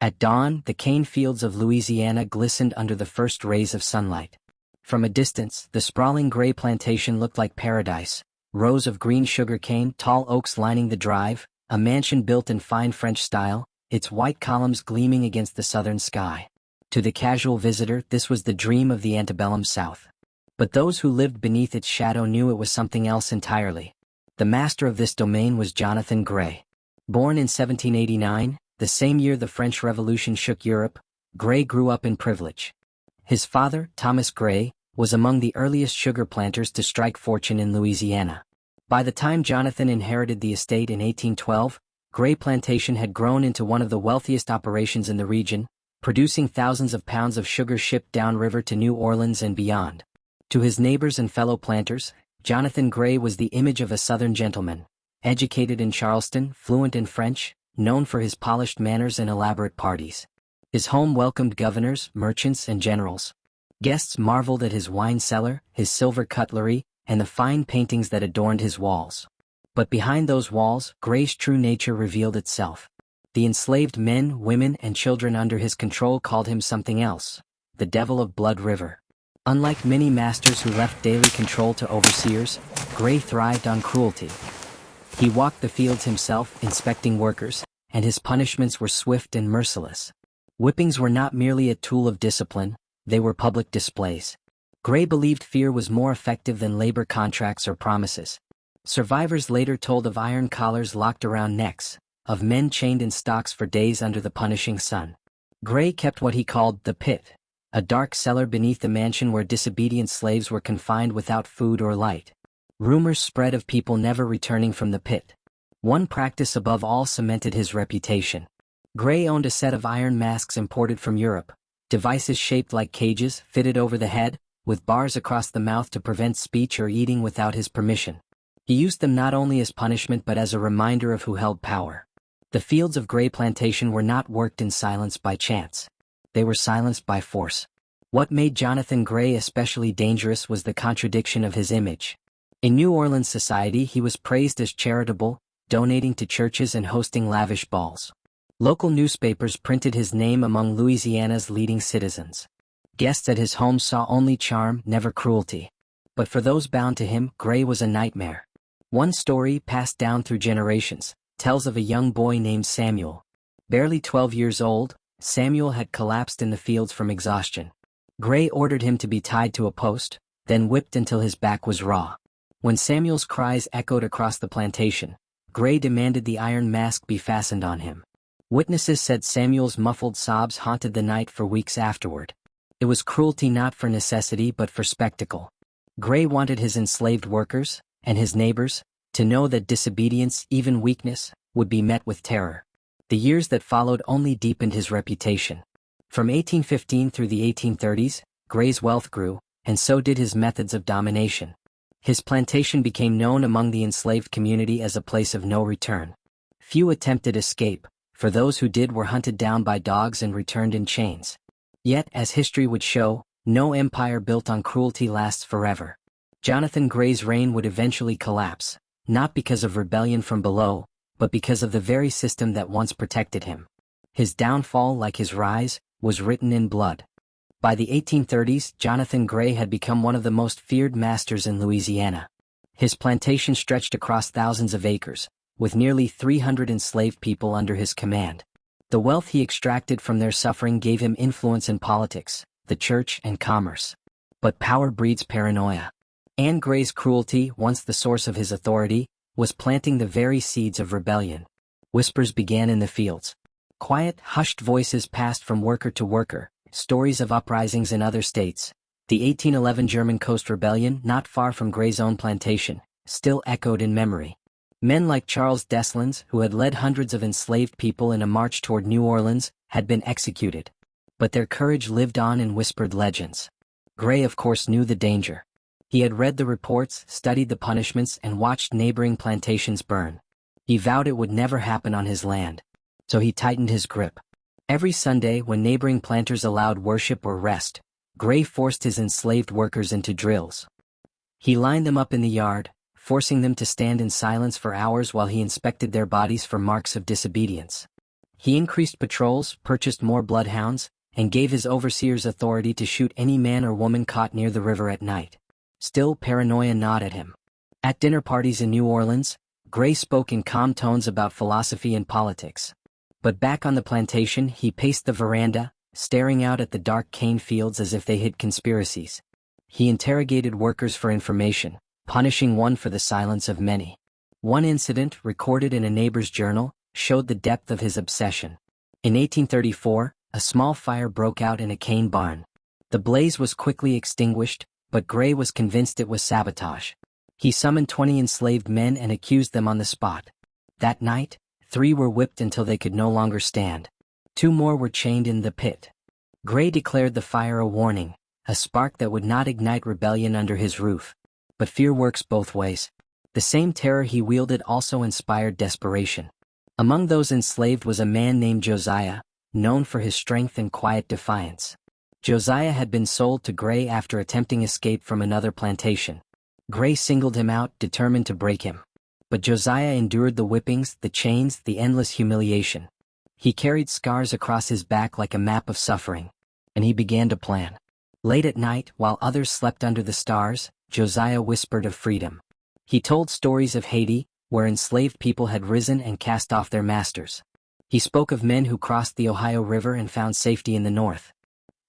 At dawn, the cane fields of Louisiana glistened under the first rays of sunlight. From a distance, the sprawling Grey plantation looked like paradise. Rows of green sugarcane, tall oaks lining the drive, a mansion built in fine French style, its white columns gleaming against the southern sky. To the casual visitor, this was the dream of the antebellum South. But those who lived beneath its shadow knew it was something else entirely. The master of this domain was Johnathan Grey. Born in 1789, the same year the French Revolution shook Europe, Grey grew up in privilege. His father, Thomas Grey, was among the earliest sugar planters to strike fortune in Louisiana. By the time Johnathan inherited the estate in 1812, Grey Plantation had grown into one of the wealthiest operations in the region, producing thousands of pounds of sugar shipped downriver to New Orleans and beyond. To his neighbors and fellow planters, Johnathan Grey was the image of a Southern gentleman, educated in Charleston, fluent in French, known for his polished manners and elaborate parties. His home welcomed governors, merchants, and generals. Guests marveled at his wine cellar, his silver cutlery, and the fine paintings that adorned his walls. But behind those walls, Grey's true nature revealed itself. The enslaved men, women, and children under his control called him something else: the Devil of Blood River. Unlike many masters who left daily control to overseers, Grey thrived on cruelty. He walked the fields himself, inspecting workers, and his punishments were swift and merciless. Whippings were not merely a tool of discipline, they were public displays. Grey believed fear was more effective than labor contracts or promises. Survivors later told of iron collars locked around necks, of men chained in stocks for days under the punishing sun. Grey kept what he called the pit, a dark cellar beneath the mansion where disobedient slaves were confined without food or light. Rumors spread of people never returning from the pit. One practice above all cemented his reputation. Grey owned a set of iron masks imported from Europe, devices shaped like cages, fitted over the head, with bars across the mouth to prevent speech or eating without his permission. He used them not only as punishment but as a reminder of who held power. The fields of Grey Plantation were not worked in silence by chance. They were silenced by force. What made Johnathan Grey especially dangerous was the contradiction of his image. In New Orleans society, he was praised as charitable, donating to churches and hosting lavish balls. Local newspapers printed his name among Louisiana's leading citizens. Guests at his home saw only charm, never cruelty. But for those bound to him, Grey was a nightmare. One story, passed down through generations, tells of a young boy named Samuel. Barely 12 years old, Samuel had collapsed in the fields from exhaustion. Grey ordered him to be tied to a post, then whipped until his back was raw. When Samuel's cries echoed across the plantation, Grey demanded the iron mask be fastened on him. Witnesses said Samuel's muffled sobs haunted the night for weeks afterward. It was cruelty not for necessity but for spectacle. Grey wanted his enslaved workers, and his neighbors, to know that disobedience, even weakness, would be met with terror. The years that followed only deepened his reputation. From 1815 through the 1830s, Grey's wealth grew, and so did his methods of domination. His plantation became known among the enslaved community as a place of no return. Few attempted escape, for those who did were hunted down by dogs and returned in chains. Yet, as history would show, no empire built on cruelty lasts forever. Johnathan Grey's reign would eventually collapse, not because of rebellion from below, but because of the very system that once protected him. His downfall, like his rise, was written in blood. By the 1830s, Johnathan Grey had become one of the most feared masters in Louisiana. His plantation stretched across thousands of acres, with nearly 300 enslaved people under his command. The wealth he extracted from their suffering gave him influence in politics, the church, and commerce. But power breeds paranoia. And Grey's cruelty, once the source of his authority, was planting the very seeds of rebellion. Whispers began in the fields. Quiet, hushed voices passed from worker to worker. Stories of uprisings in other states, the 1811 German Coast Rebellion not far from Grey's own plantation, still echoed in memory. Men like Charles Deslands, who had led hundreds of enslaved people in a march toward New Orleans, had been executed. But their courage lived on in whispered legends. Grey, of course, knew the danger. He had read the reports, studied the punishments, and watched neighboring plantations burn. He vowed it would never happen on his land. So he tightened his grip. Every Sunday, when neighboring planters allowed worship or rest, Grey forced his enslaved workers into drills. He lined them up in the yard, forcing them to stand in silence for hours while he inspected their bodies for marks of disobedience. He increased patrols, purchased more bloodhounds, and gave his overseers authority to shoot any man or woman caught near the river at night. Still, paranoia gnawed at him. At dinner parties in New Orleans, Grey spoke in calm tones about philosophy and politics. But back on the plantation, he paced the veranda, staring out at the dark cane fields as if they hid conspiracies. He interrogated workers for information, punishing one for the silence of many. One incident, recorded in a neighbor's journal, showed the depth of his obsession. In 1834, a small fire broke out in a cane barn. The blaze was quickly extinguished, but Grey was convinced it was sabotage. He summoned 20 enslaved men and accused them on the spot. That night, 3 were whipped until they could no longer stand. 2 more were chained in the pit. Grey declared the fire a warning, a spark that would not ignite rebellion under his roof. But fear works both ways. The same terror he wielded also inspired desperation. Among those enslaved was a man named Josiah, known for his strength and quiet defiance. Josiah had been sold to Grey after attempting escape from another plantation. Grey singled him out, determined to break him. But Josiah endured the whippings, the chains, the endless humiliation. He carried scars across his back like a map of suffering. And he began to plan. Late at night, while others slept under the stars, Josiah whispered of freedom. He told stories of Haiti, where enslaved people had risen and cast off their masters. He spoke of men who crossed the Ohio River and found safety in the north.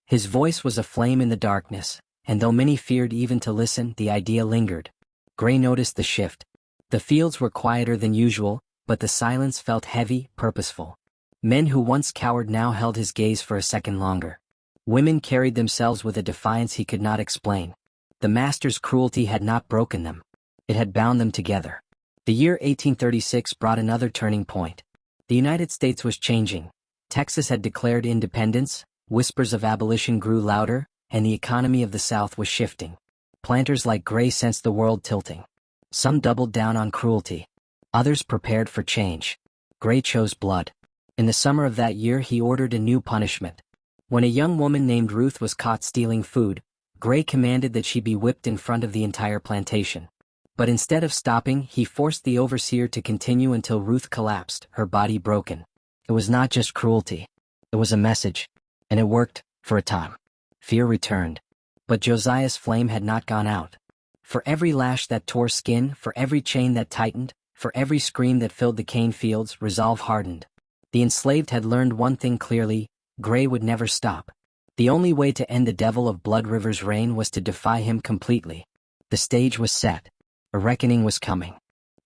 His voice was a flame in the darkness, and though many feared even to listen, the idea lingered. Grey noticed the shift. The fields were quieter than usual, but the silence felt heavy, purposeful. Men who once cowered now held his gaze for a second longer. Women carried themselves with a defiance he could not explain. The master's cruelty had not broken them. It had bound them together. The year 1836 brought another turning point. The United States was changing. Texas had declared independence, whispers of abolition grew louder, and the economy of the South was shifting. Planters like Grey sensed the world tilting. Some doubled down on cruelty. Others prepared for change. Grey chose blood. In the summer of that year he ordered a new punishment. When a young woman named Ruth was caught stealing food, Grey commanded that she be whipped in front of the entire plantation. But instead of stopping, he forced the overseer to continue until Ruth collapsed, her body broken. It was not just cruelty. It was a message. And it worked, for a time. Fear returned. But Josiah's flame had not gone out. For every lash that tore skin, for every chain that tightened, for every scream that filled the cane fields, resolve hardened. The enslaved had learned one thing clearly: Grey would never stop. The only way to end the devil of Blood River's reign was to defy him completely. The stage was set. A reckoning was coming.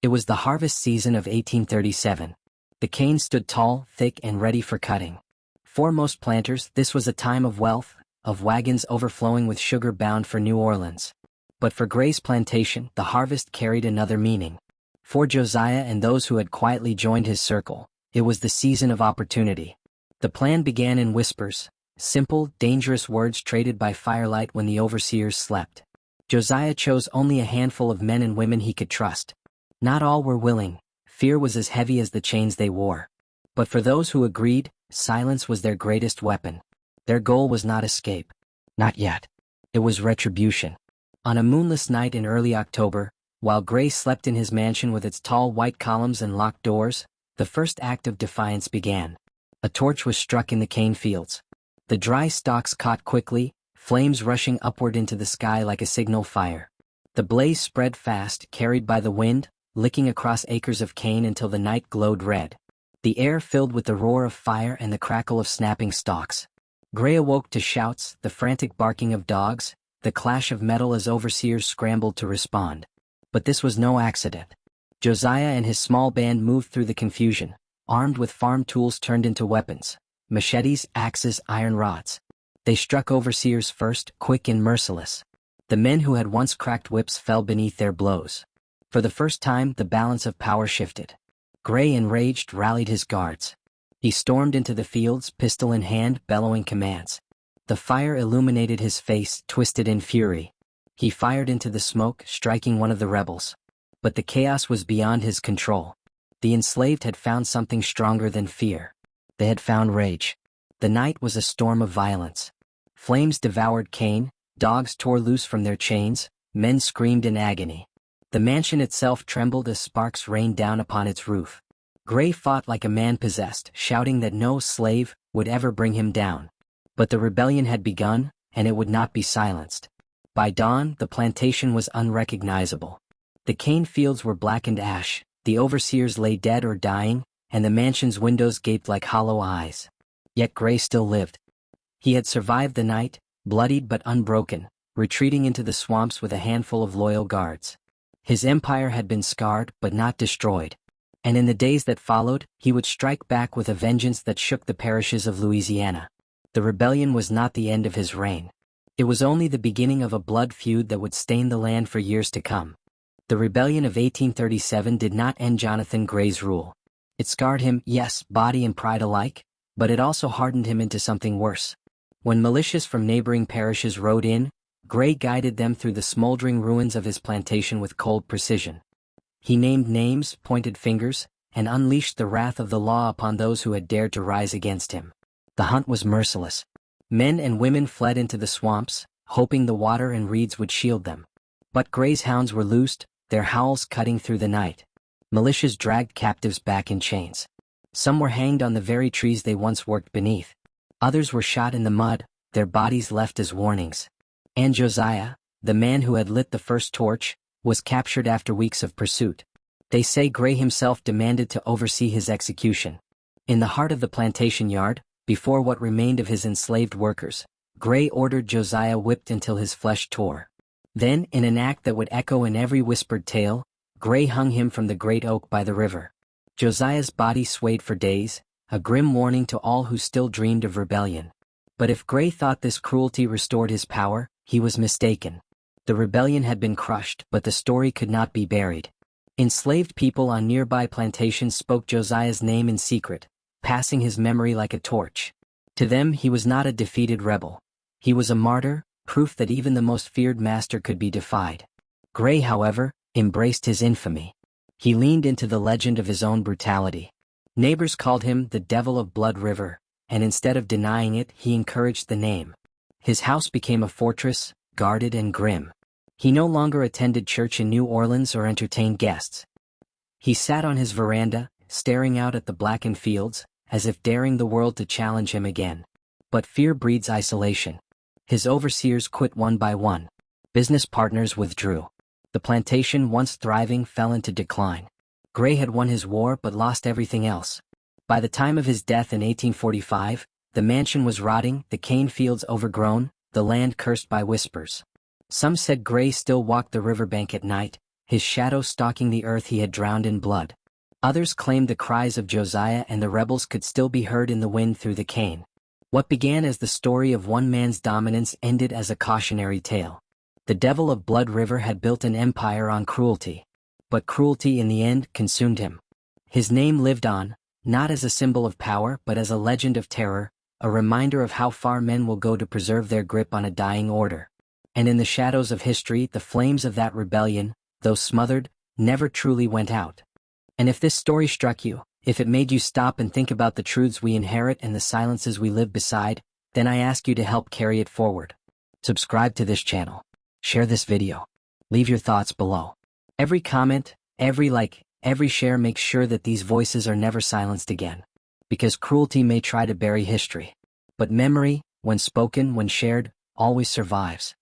It was the harvest season of 1837. The cane stood tall, thick, and ready for cutting. For most planters, this was a time of wealth, of wagons overflowing with sugar bound for New Orleans. But for Grey's plantation, the harvest carried another meaning. For Josiah and those who had quietly joined his circle, it was the season of opportunity. The plan began in whispers, simple, dangerous words traded by firelight when the overseers slept. Josiah chose only a handful of men and women he could trust. Not all were willing. Fear was as heavy as the chains they wore. But for those who agreed, silence was their greatest weapon. Their goal was not escape. Not yet. It was retribution. On a moonless night in early October, while Grey slept in his mansion with its tall white columns and locked doors, the first act of defiance began. A torch was struck in the cane fields. The dry stalks caught quickly, flames rushing upward into the sky like a signal fire. The blaze spread fast, carried by the wind, licking across acres of cane until the night glowed red. The air filled with the roar of fire and the crackle of snapping stalks. Grey awoke to shouts, the frantic barking of dogs, the clash of metal as overseers scrambled to respond. But this was no accident. Josiah and his small band moved through the confusion, armed with farm tools turned into weapons: machetes, axes, iron rods. They struck overseers first, quick and merciless. The men who had once cracked whips fell beneath their blows. For the first time, the balance of power shifted. Grey, enraged, rallied his guards. He stormed into the fields, pistol in hand, bellowing commands. The fire illuminated his face, twisted in fury. He fired into the smoke, striking one of the rebels. But the chaos was beyond his control. The enslaved had found something stronger than fear. They had found rage. The night was a storm of violence. Flames devoured cane, dogs tore loose from their chains, men screamed in agony. The mansion itself trembled as sparks rained down upon its roof. Grey fought like a man possessed, shouting that no slave would ever bring him down. But the rebellion had begun, and it would not be silenced. By dawn, the plantation was unrecognizable. The cane fields were blackened ash, the overseers lay dead or dying, and the mansion's windows gaped like hollow eyes. Yet Grey still lived. He had survived the night, bloodied but unbroken, retreating into the swamps with a handful of loyal guards. His empire had been scarred but not destroyed. And in the days that followed, he would strike back with a vengeance that shook the parishes of Louisiana. The rebellion was not the end of his reign. It was only the beginning of a blood feud that would stain the land for years to come. The rebellion of 1837 did not end Johnathan Grey's rule. It scarred him, yes, body and pride alike, but it also hardened him into something worse. When militias from neighboring parishes rode in, Grey guided them through the smoldering ruins of his plantation with cold precision. He named names, pointed fingers, and unleashed the wrath of the law upon those who had dared to rise against him. The hunt was merciless. Men and women fled into the swamps, hoping the water and reeds would shield them. But Grey's hounds were loosed, their howls cutting through the night. Militias dragged captives back in chains. Some were hanged on the very trees they once worked beneath. Others were shot in the mud, their bodies left as warnings. And Josiah, the man who had lit the first torch, was captured after weeks of pursuit. They say Grey himself demanded to oversee his execution. In the heart of the plantation yard, before what remained of his enslaved workers, Grey ordered Josiah whipped until his flesh tore. Then, in an act that would echo in every whispered tale, Grey hung him from the great oak by the river. Josiah's body swayed for days, a grim warning to all who still dreamed of rebellion. But if Grey thought this cruelty restored his power, he was mistaken. The rebellion had been crushed, but the story could not be buried. Enslaved people on nearby plantations spoke Josiah's name in secret, passing his memory like a torch. To them he was not a defeated rebel. He was a martyr, proof that even the most feared master could be defied. Grey, however, embraced his infamy. He leaned into the legend of his own brutality. Neighbors called him the Devil of Blood River, and instead of denying it, he encouraged the name. His house became a fortress, guarded and grim. He no longer attended church in New Orleans or entertained guests. He sat on his veranda, staring out at the blackened fields, as if daring the world to challenge him again. But fear breeds isolation. His overseers quit one by one. Business partners withdrew. The plantation, once thriving, fell into decline. Grey had won his war but lost everything else. By the time of his death in 1845, the mansion was rotting, the cane fields overgrown, the land cursed by whispers. Some said Grey still walked the riverbank at night, his shadow stalking the earth he had drowned in blood. Others claimed the cries of Josiah and the rebels could still be heard in the wind through the cane. What began as the story of one man's dominance ended as a cautionary tale. The Devil of Blood River had built an empire on cruelty. But cruelty in the end consumed him. His name lived on, not as a symbol of power but as a legend of terror, a reminder of how far men will go to preserve their grip on a dying order. And in the shadows of history, the flames of that rebellion, though smothered, never truly went out. And if this story struck you, if it made you stop and think about the truths we inherit and the silences we live beside, then I ask you to help carry it forward. Subscribe to this channel. Share this video. Leave your thoughts below. Every comment, every like, every share makes sure that these voices are never silenced again. Because cruelty may try to bury history. But memory, when spoken, when shared, always survives.